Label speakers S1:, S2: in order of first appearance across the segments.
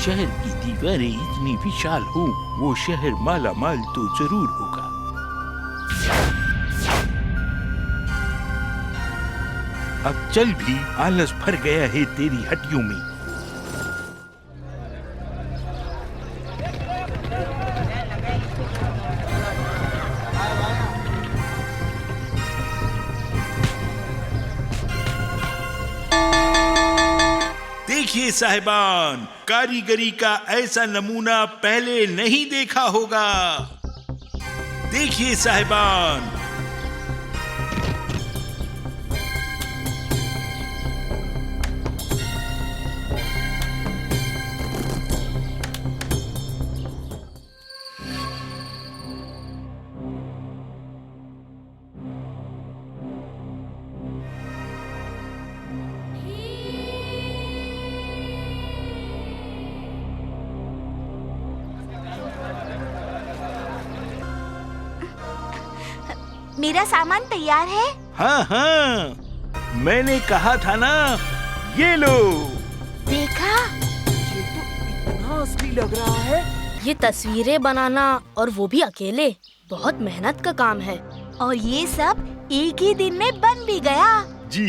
S1: शहर की दीवारें इतनी विशाल हों, वो शहर माला माल तो जरूर होगा। अब चल भी, आलस भर गया है तेरी हड्डियों में। देखिए साहिबान, कारीगरी का ऐसा नमूना पहले नहीं देखा होगा। देखिए साहिबान,
S2: मेरा सामान तैयार है?
S1: हाँ हाँ, मैंने कहा था ना, ये लो।
S2: देखा?
S3: ये तो इतना असली लग रहा है।
S4: ये तस्वीरें बनाना और वो भी अकेले, बहुत मेहनत का काम है।
S2: और ये सब एक ही दिन में बन भी गया।
S1: जी,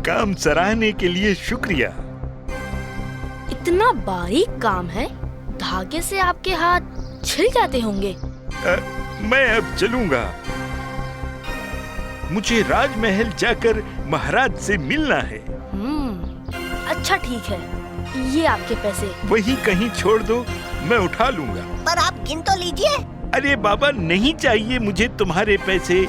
S1: काम सराहने के लिए शुक्रिया।
S4: इतना बारीक काम है, धागे से आपके हाथ छिल जाते होंगे।
S1: मैं अब चलूंगा। मुझे राजमहल जाकर महाराज से मिलना है।
S4: अच्छा ठीक है, ये आपके पैसे।
S1: वही कहीं छोड़ दो, मैं उठा लूंगा।
S2: पर आप गिन तो लीजिए।
S1: अरे बाबा, नहीं चाहिए मुझे तुम्हारे पैसे।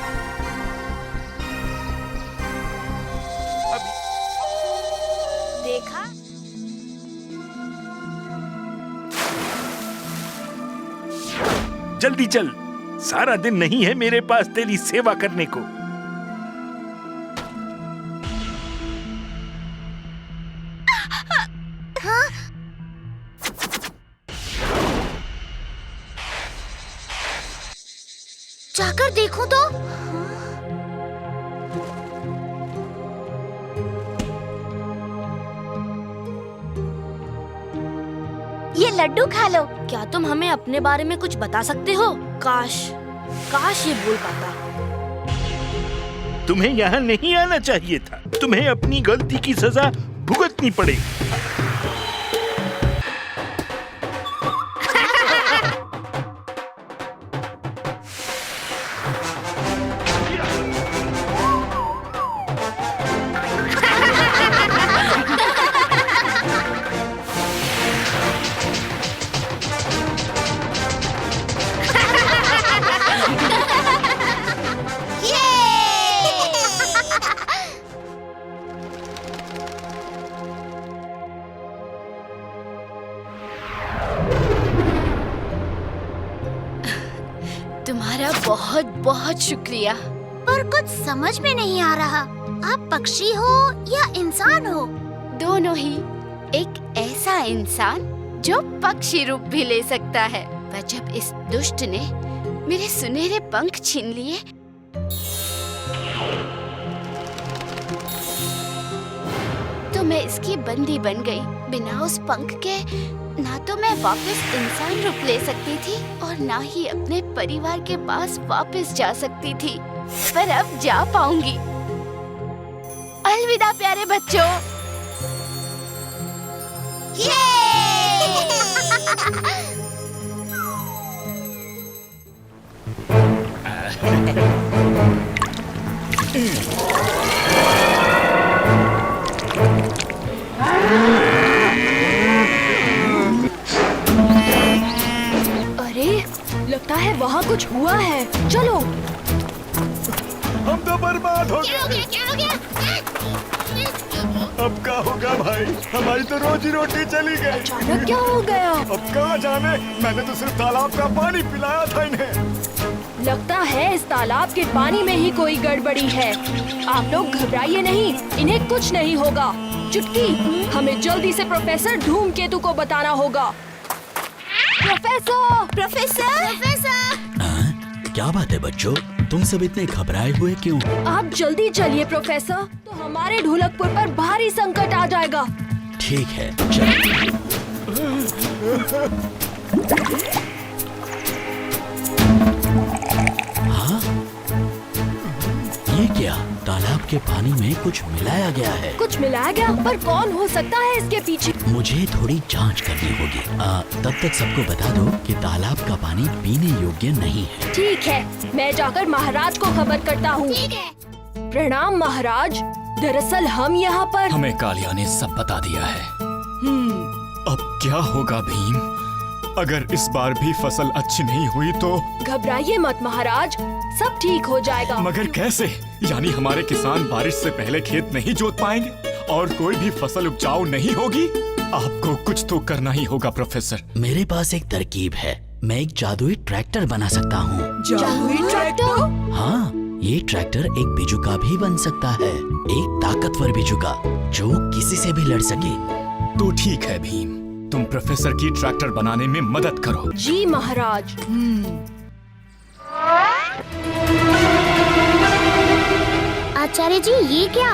S2: देखा?
S1: जल्दी चल, सारा दिन नहीं है मेरे पास तेरी सेवा करने को।
S2: जाकर देखूं तो। ये लड्डू खा लो।
S4: क्या तुम हमें अपने बारे में कुछ बता सकते हो? काश ये बोल पाता।
S1: तुम्हें यहाँ नहीं आना चाहिए था। तुम्हें अपनी गलती की सजा भुगतनी पड़ेगी।
S4: तुम्हारा बहुत बहुत शुक्रिया।
S2: पर कुछ समझ में नहीं आ रहा, आप पक्षी हो या इंसान हो?
S5: दोनों ही। एक ऐसा इंसान जो पक्षी रूप भी ले सकता है, पर जब इस दुष्ट ने मेरे सुनहरे पंख छीन लिए, तो मैं इसकी बंदी बन गई। बिना उस पंख के ना तो मैं वापस इंसान रूप ले सकती थी और ना ही अपने परिवार के पास वापस जा सकती थी। पर अब जा पाऊंगी। अलविदा प्यारे बच्चों।
S4: लगता है वहाँ कुछ हुआ है। चलो।
S6: हम तो बर्बाद हो गए।
S2: क्या हो गया?
S6: अब क्या होगा भाई, हमारी तो रोजी रोटी चली गई।
S4: अचानक क्या हो गया?
S6: अब कहाँ जाने, मैंने तो सिर्फ तालाब का पानी पिलाया था इन्हें।
S4: लगता है इस तालाब के पानी में ही कोई गड़बड़ी है। आप लोग घबराइए नहीं, इन्हें कुछ नहीं होगा। चुटकी, हमें जल्दी से प्रोफेसर धूमकेतु को बताना होगा। प्रोफेसर! प्रोफेसर!
S2: प्रोफेसर!
S7: क्या बात है बच्चों, तुम सब इतने घबराए हुए क्यों?
S4: आप जल्दी चलिए प्रोफेसर, तो हमारे ढोलकपुर पर भारी संकट आ जाएगा।
S7: ठीक है, चलो। ये क्या? तालाब के पानी में कुछ मिलाया गया है।
S4: कुछ मिलाया गया, पर कौन हो सकता है इसके पीछे?
S7: मुझे थोड़ी जांच करनी होगी। तब तक सबको बता दो कि तालाब का पानी पीने योग्य नहीं है।
S4: ठीक है, मैं जाकर महाराज को खबर करता हूँ।
S2: ठीक है।
S4: प्रणाम महाराज, दरअसल हम यहाँ पर।
S8: हमें कालिया ने सब बता दिया है। अब क्या होगा भीम? अगर इस बार भी फसल अच्छी नहीं हुई तो?
S4: घबराइए मत महाराज, सब ठीक हो जाएगा।
S8: मगर कैसे? यानी हमारे किसान बारिश से पहले खेत नहीं जोत पाएंगे और कोई भी फसल उपजाऊ नहीं होगी? आपको कुछ तो करना ही होगा प्रोफेसर।
S7: मेरे पास एक तरकीब है। मैं एक जादुई ट्रैक्टर बना सकता हूँ।
S4: जादुई ट्रैक्टर?
S7: हाँ, ये ट्रैक्टर एक बिजुका भी बन सकता है, एक ताकतवर बिजुका जो किसी से भी लड़ सके।
S8: तो ठीक है भीम, तुम प्रोफेसर की ट्रैक्टर बनाने में मदद करो।
S4: जी महाराज।
S2: आचार्य जी, ये क्या?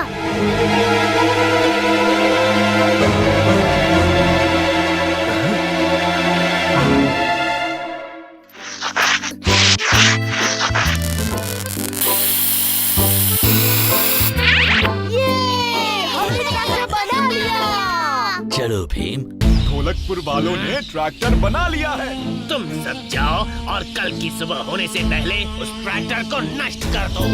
S4: हमने ट्रैक्टर बना लिया।
S7: चलो भीम,
S6: ढोलकपुर वालों ने ट्रैक्टर बना लिया है।
S9: तुम सब जाओ और कल की सुबह होने से पहले उस ट्रैक्टर को नष्ट कर दो।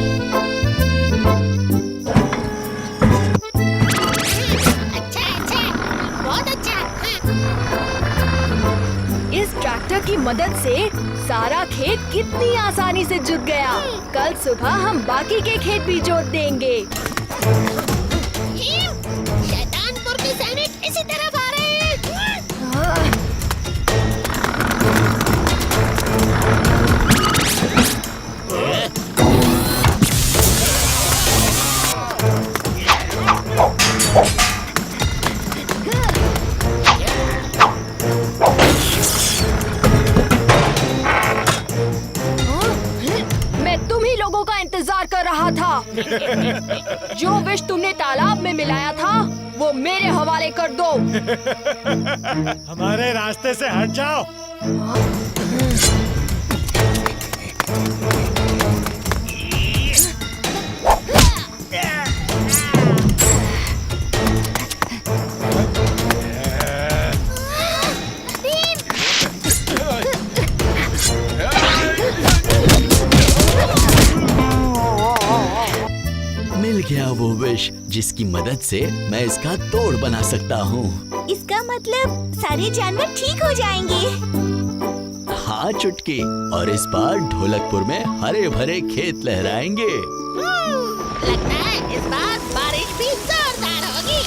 S2: अच्छा, बहुत अच्छा।
S4: इस ट्रैक्टर की मदद से सारा खेत कितनी आसानी से जुत गया। कल सुबह हम बाकी के खेत भी जोत देंगे।
S2: शैतानपुर के सैनिक इसी तरफ आ रहे हैं।
S4: मैं तुम ही लोगों का इंतजार कर रहा था। जो विष तुमने तालाब में मिलाया था वो मेरे हवाले कर दो।
S6: हमारे रास्ते से हट जाओ।
S7: मिल गया वो विष जिसकी मदद से मैं इसका तोड़ बना सकता हूँ।
S2: इसका मतलब सारे जानवर ठीक हो जाएंगे।
S7: हाँ चुटकी, और इस बार ढोलकपुर में हरे भरे खेत लहराएंगे।
S2: लगता है इस बार बारिश भी जोरदार होगी।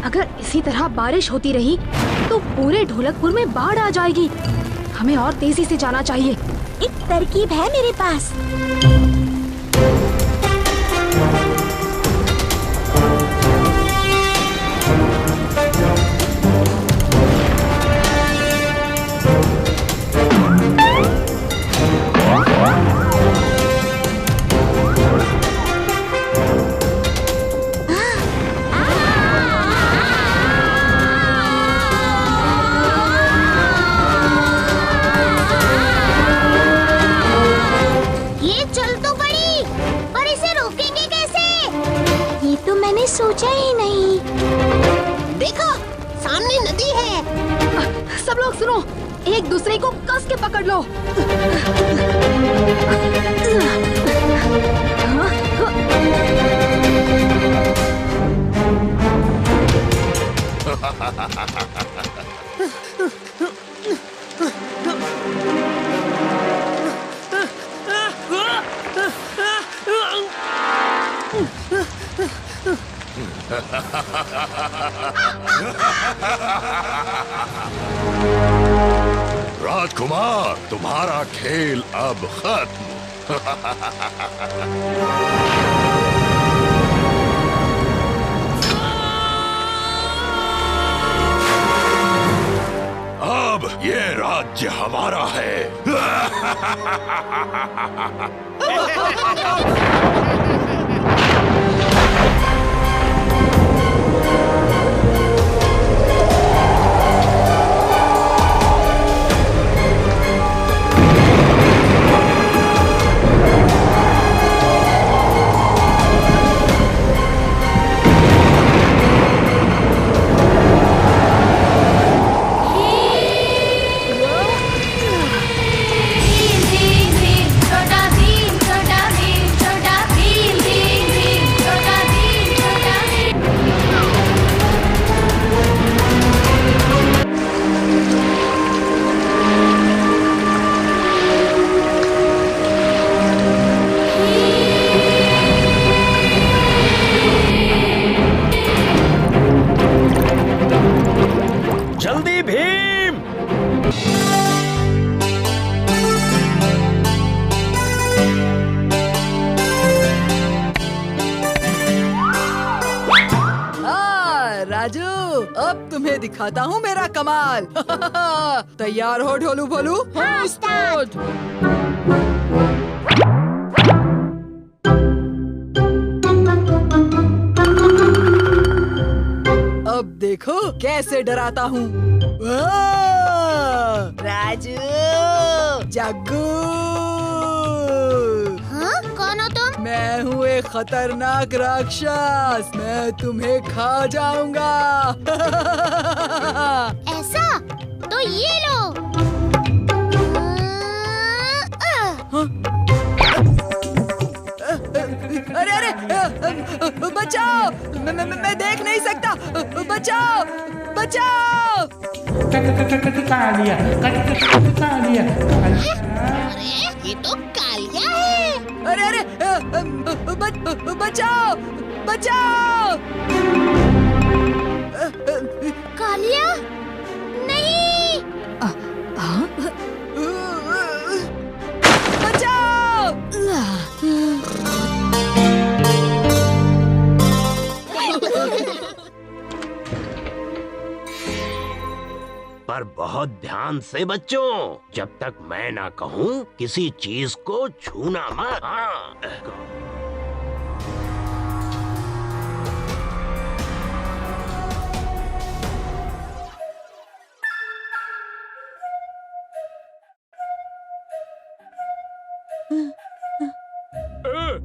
S10: अगर इसी तरह बारिश होती रही तो पूरे ढोलकपुर में बाढ़ आ जाएगी। हमें और तेजी से जाना चाहिए।
S2: एक तरकीब है मेरे पास। सोचा ही नहीं। देखो, सामने नदी है।
S10: सब लोग सुनो, एक दूसरे को कस के पकड़ लो।
S6: राजकुमार, तुम्हारा खेल अब खत्म। अब अब ये राज्य हमारा है।
S3: जल्दी भीम!
S11: राजू, अब तुम्हें दिखाता हूँ मेरा कमाल। तैयार हो ढोलू भोलू?
S2: हाँ, स्टार्ट।
S11: अब देखो कैसे डराता हूँ। राजू, जग्गू,
S2: हाँ, कौन हो तुम?
S11: मैं हूँ एक खतरनाक राक्षस। मैं तुम्हें खा जाऊंगा।
S2: ऐसा? तो ये लो।
S11: अरे अरे, बचाओ! मैं देख नहीं सकता। बचाओ! बचाओ!
S2: अरे ये तो कालिया है।
S11: अरे अरे, बचाओ! बचाओ!
S2: कालिया? नहीं।
S11: बचाओ!
S9: पर बहुत ध्यान से बच्चों, जब तक मैं ना कहूँ किसी चीज को छूना मत। हाँ।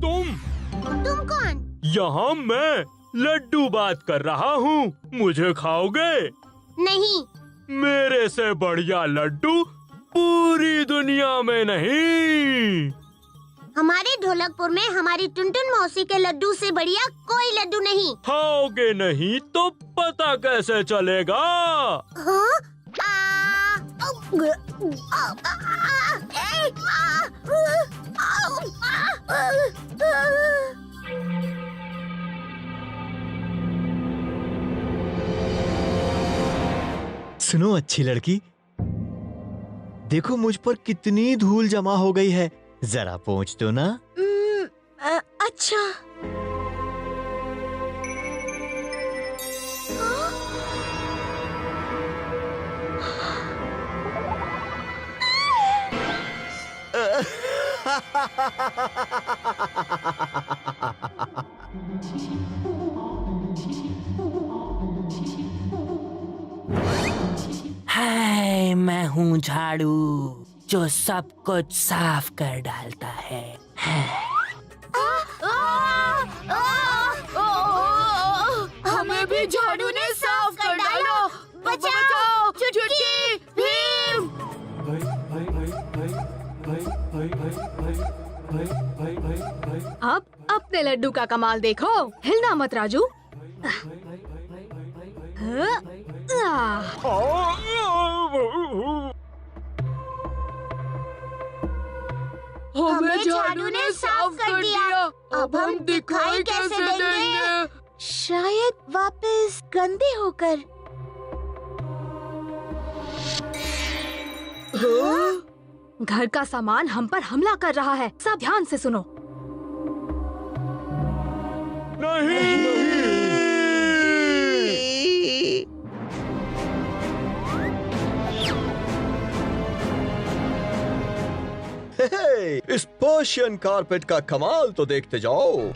S2: तुम कौन?
S8: यहाँ मैं लड्डू बात कर रहा हूँ। मुझे खाओगे?
S2: नहीं।
S8: मेरे से बढ़िया लड्डू पूरी दुनिया में नहीं।
S2: हमारे ढोलकपुर में हमारी टुनटुन मौसी के लड्डू से बढ़िया कोई लड्डू नहीं।
S8: खाओगे नहीं तो पता कैसे चलेगा?
S2: हाँ?
S12: सुनो अच्छी लड़की, देखो मुझ पर कितनी धूल जमा हो गई है, जरा पोंछ दो ना।
S2: अच्छा।
S13: हाय, मैं हूँ झाड़ू जो सब कुछ साफ कर डालता है।
S5: हमें भी झाड़ू ने साफ कर डालो। बचाओ! चुटकी! भीम!
S10: अब अपने लड्डू का कमाल देखो। हिलना मत राजू।
S11: हमें झाड़ू ने साफ कर दिया।
S2: अब हम दिखाई कैसे देंगे? शायद वापस गंदे होकर।
S10: घर का सामान हम पर हमला कर रहा है। सब ध्यान से सुनो।
S12: इस पर्शियन कारपेट का कमाल तो देखते जाओ।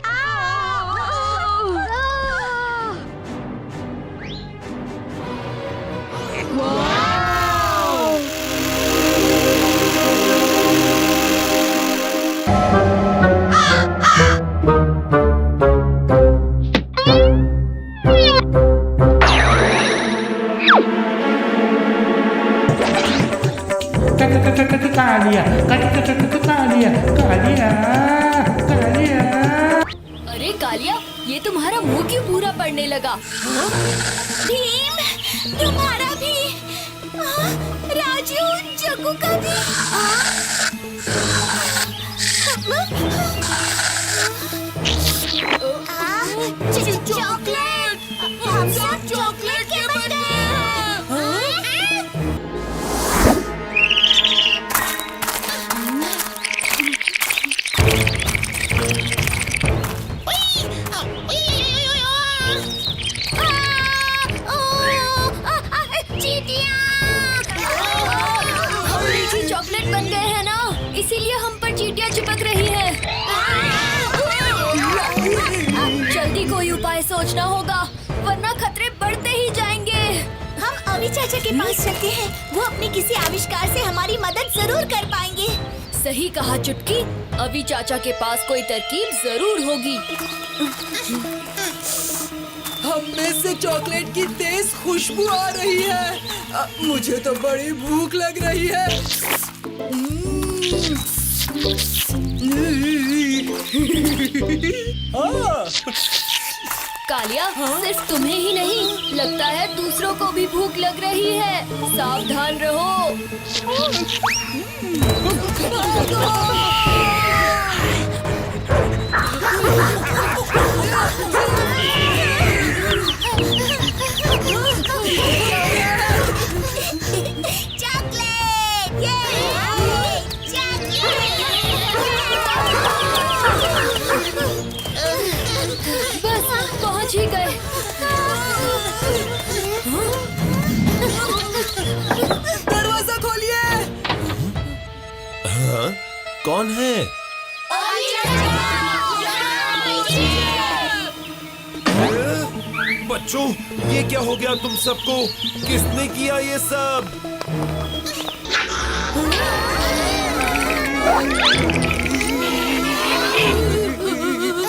S4: अरे कालिया, ये तुम्हारा मुंह क्यों पूरा पड़ने लगा?
S2: भीम, तुम्हारा भी, राजू, जग्गू का भी। चॉकलेट, हम सब चॉकलेट के बने हैं।
S4: चॉकलेट बन गए हैं ना, इसीलिए हम पर चींटियां चिपक रही हैं। जल्दी कोई उपाय सोचना होगा, वरना खतरे बढ़ते ही जाएंगे।
S2: हम अभी चाचा के पास चलते हैं, वो अपने किसी आविष्कार से हमारी मदद जरूर कर पाएंगे।
S4: सही कहा चुटकी, अभी चाचा के पास कोई तरकीब जरूर होगी।
S11: हम में से चॉकलेट की तेज खुशबू आ रही है। मुझे तो बड़ी भूख लग रही है।
S4: कालिया, सिर्फ तुम्हें ही नहीं, लगता है दूसरों को भी भूख लग रही है। सावधान रहो। बस पहुंच ही गए।
S11: दरवाजा खोलिए।
S14: हाँ? कौन है? बच्चों, ये क्या हो गया तुम सबको? किसने किया ये सब?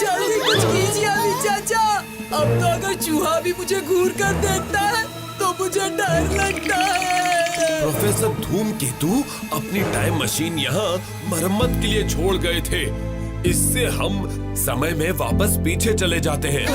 S11: जल्दी कुछ कीजिए अभी चाचा। अब तो अगर चूहा भी मुझे घूर कर देखता है तो मुझे डर लगता है।
S14: प्रोफेसर धूमकेतु अपनी टाइम मशीन यहाँ मरम्मत के लिए छोड़ गए थे। इससे हम समय में वापस पीछे चले जाते हैं।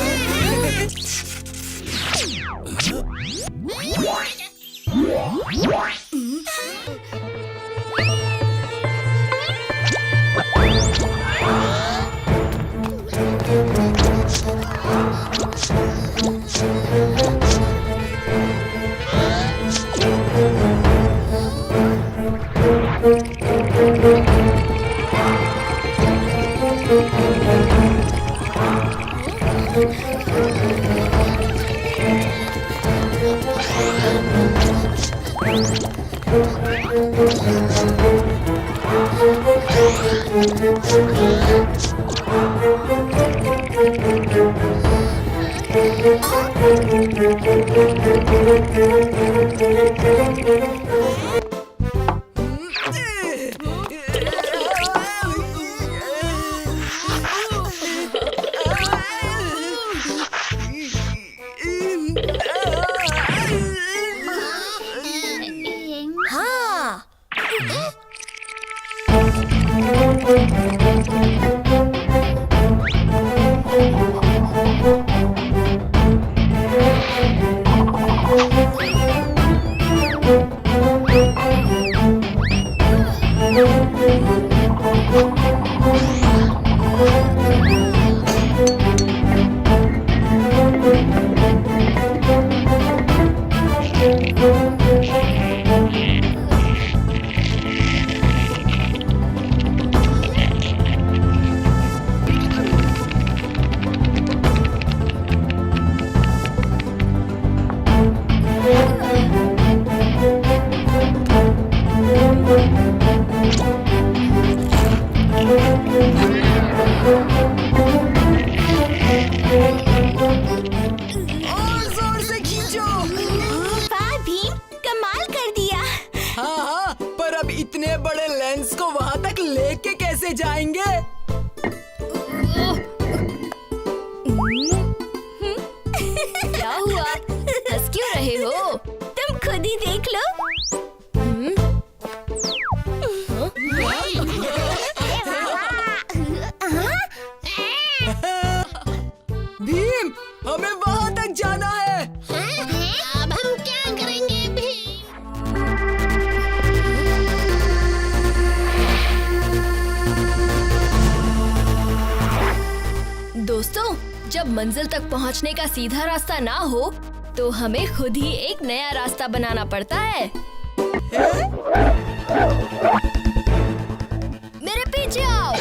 S11: और जोर से खींचो।
S2: वाह भीम, कमाल कर दिया।
S11: हाँ, पर अब इतने बड़े लेंस को वहाँ तक लेके कैसे जाएंगे?
S4: क्या हुआ? हंस क्यों रहे हो?
S2: तुम खुद ही देख लो।
S11: भीम, हमें वहाँ तक जाना है।
S2: अब हम क्या करेंगे भीम?
S4: दोस्तों, जब मंजिल तक पहुंचने का सीधा रास्ता ना हो तो हमें खुद ही एक नया रास्ता बनाना पड़ता है। मेरे पीछे आओ।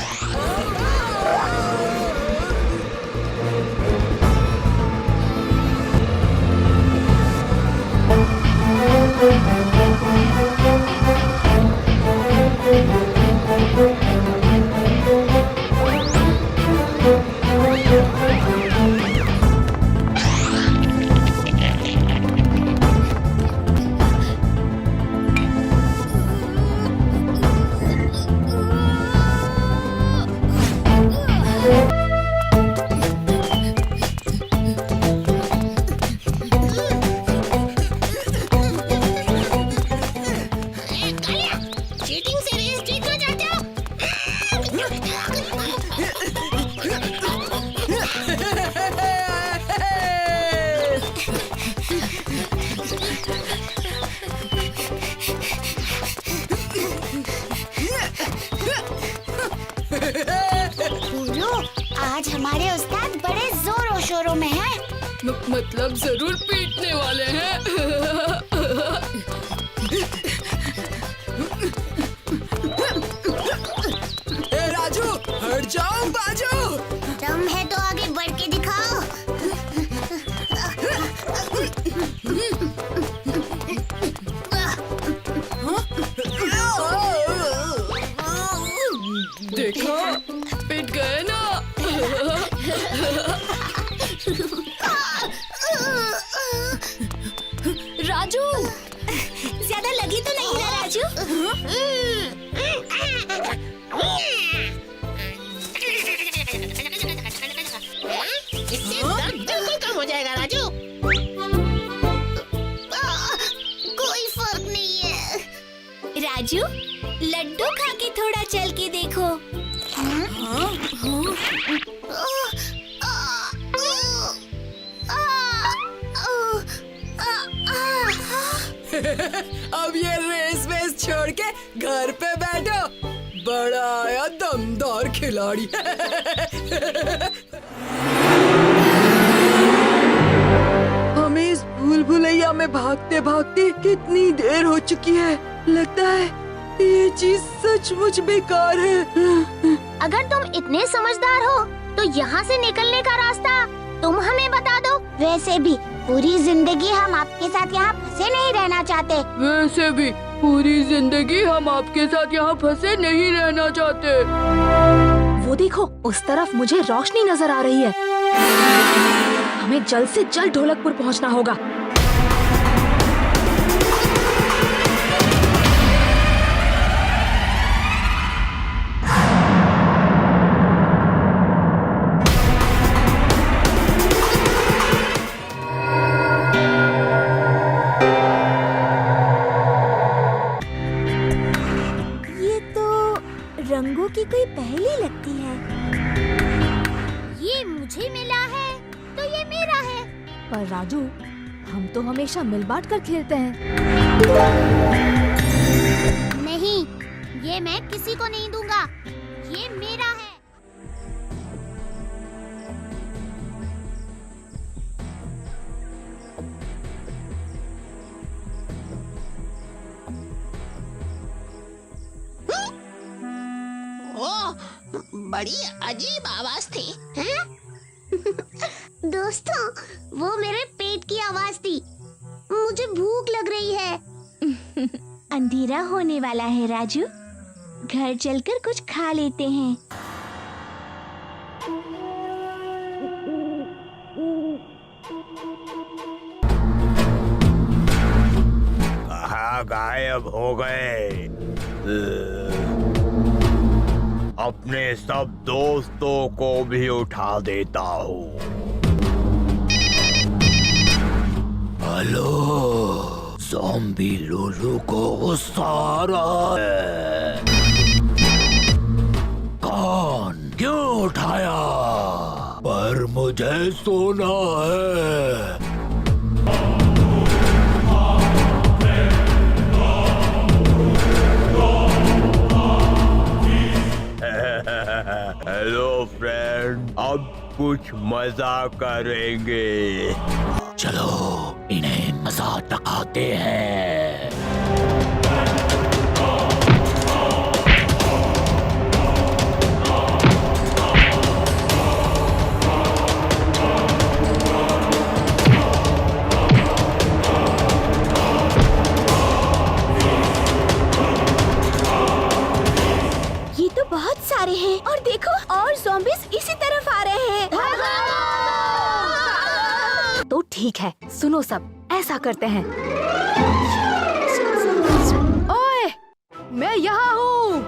S2: चीटिंग से रेस जीतना चाहते हो? पूरू, आज हमारे उस्ताद बड़े जोरों शोरों में हैं।
S11: मतलब जरूर पीटने वाले हैं। ए राजू, हट जाओ बाजू।
S2: दम है तो आगे बढ़ के दिखाओ।
S11: देखो, पिट गए ना।
S4: राजू,
S2: ज्यादा लगी तो नहीं ना राजू? इससे दर्द बिल्कुल कम हो जाएगा राजू। कोई फर्क नहीं है। राजू, लड्डू खा के थोड़ा चल के देखो।
S11: अब ये रेस वेस छोड़ के घर पे बैठो। बड़ा आया दमदार खिलाड़ी। हमें इस भूल भुलैया में भागते भागते कितनी देर हो चुकी है। लगता है ये चीज सचमुच बेकार है।
S2: अगर तुम इतने समझदार हो तो यहाँ से निकलने का रास्ता तुम हमें बता दो। वैसे भी पूरी जिंदगी हम आपके साथ यहाँ फंसे नहीं रहना चाहते।
S11: वैसे भी पूरी जिंदगी हम आपके साथ यहाँ फंसे नहीं रहना चाहते।
S10: वो देखो, उस तरफ मुझे रोशनी नजर आ रही है। हमें जल्द से जल्द ढोलकपुर पहुँचना होगा।
S2: रंगों की कोई पहेली लगती है। ये मुझे मिला है तो ये मेरा है।
S10: पर राजू, हम तो हमेशा मिल बांट कर खेलते हैं।
S2: नहीं, ये मैं किसी को नहीं दूंगा। ये मेरा है।
S15: बड़ी अजीब आवाज थी।
S2: दोस्तों, वो मेरे पेट की आवाज थी। मुझे भूख लग रही है। अंधेरा होने वाला है राजू, घर चलकर कुछ खा लेते हैं।
S9: कहाँ गायब हो गए? अपने सब दोस्तों को भी उठा देता हूँ। हेलो, ज़ॉम्बी लूलू को गुस्सा आ रहा है। कौन क्यों उठाया? पर मुझे सोना है। हेलो फ्रेंड, अब कुछ मजा करेंगे। चलो इन्हें मजा दिखाते हैं।
S10: ये तो बहुत सारे हैं और देखो और ज़ॉम्बीज़ इसी तरफ आ रहे हैं। तो ठीक है, सुनो सब, ऐसा करते हैं। ओए, मैं यहाँ हूँ।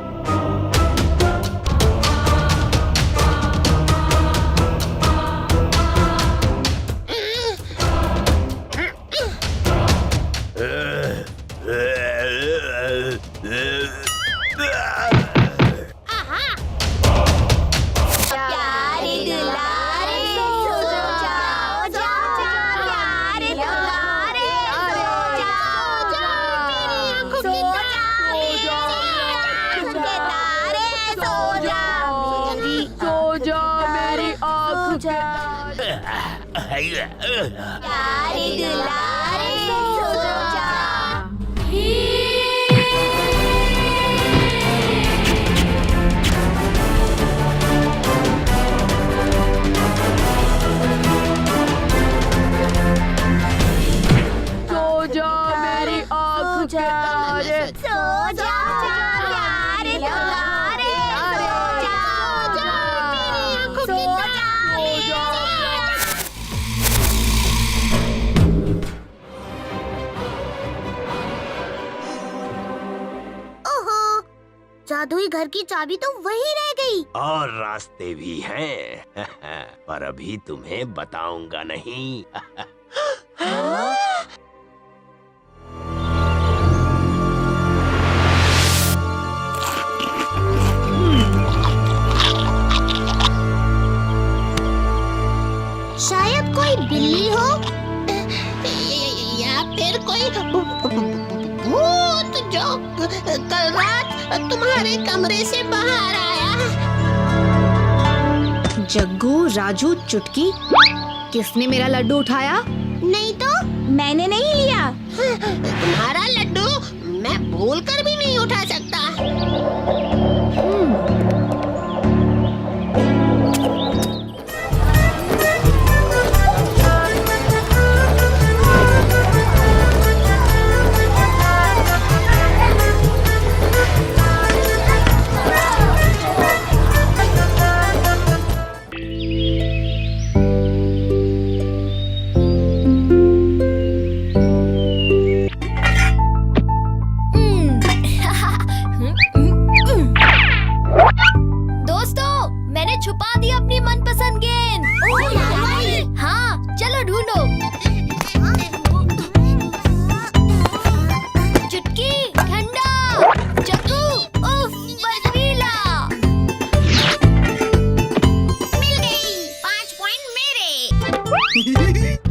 S2: जादुई घर की चाबी तो वही रह गई।
S9: और रास्ते भी हैं। पर अभी तुम्हें बताऊंगा नहीं।
S2: शायद कोई बिल्ली हो
S15: या फिर कोई भूत जो कल रात तुम्हारे कमरे से बाहर आया।
S10: जग्गू, राजू, चुटकी, किसने मेरा लड्डू उठाया?
S2: नहीं तो मैंने नहीं लिया।
S15: तुम्हारा लड्डू मैं भूल कर भी नहीं उठा सकता।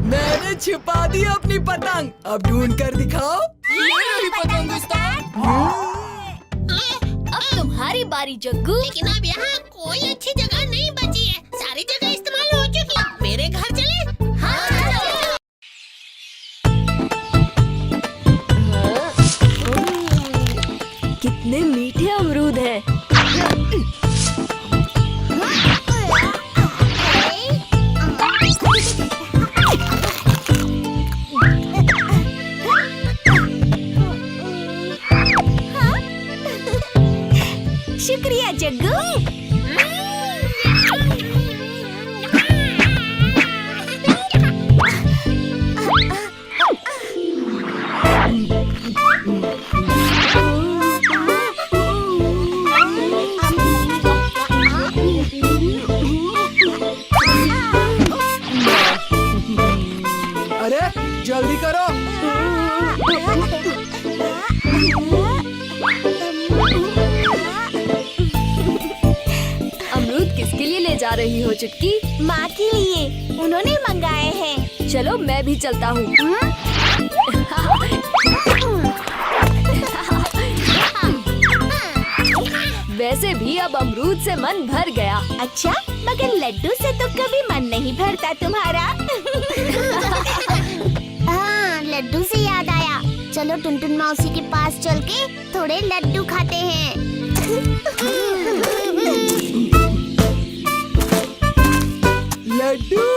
S11: मैंने छिपा दी अपनी पतंग, अब ढूंढ कर दिखाओ। ये पतंग
S5: अब तुम्हारी बारी जग्गू।
S15: लेकिन अब यहाँ कोई अच्छी जगह नहीं बची है, सारी जगह इस्तेमाल हो चुकी है। मेरे घर चले? हाँ चलो।
S4: कितने मीठे अमरूद हैं।
S10: शुक्रिया जग्गू।
S11: अरे जल्दी करो।
S4: अमरूद किसके लिए ले जा रही हो चुटकी?
S2: माँ के लिए, उन्होंने मंगाए हैं।
S4: चलो मैं भी चलता हूँ। वैसे भी अब अमरूद से मन भर गया।
S2: अच्छा, मगर लड्डू से तो कभी मन नहीं भरता तुम्हारा। हाँ, लड्डू से याद आया, चलो टुनटुन मौसी के पास चल के थोड़े लड्डू खाते हैं।
S11: लड्डू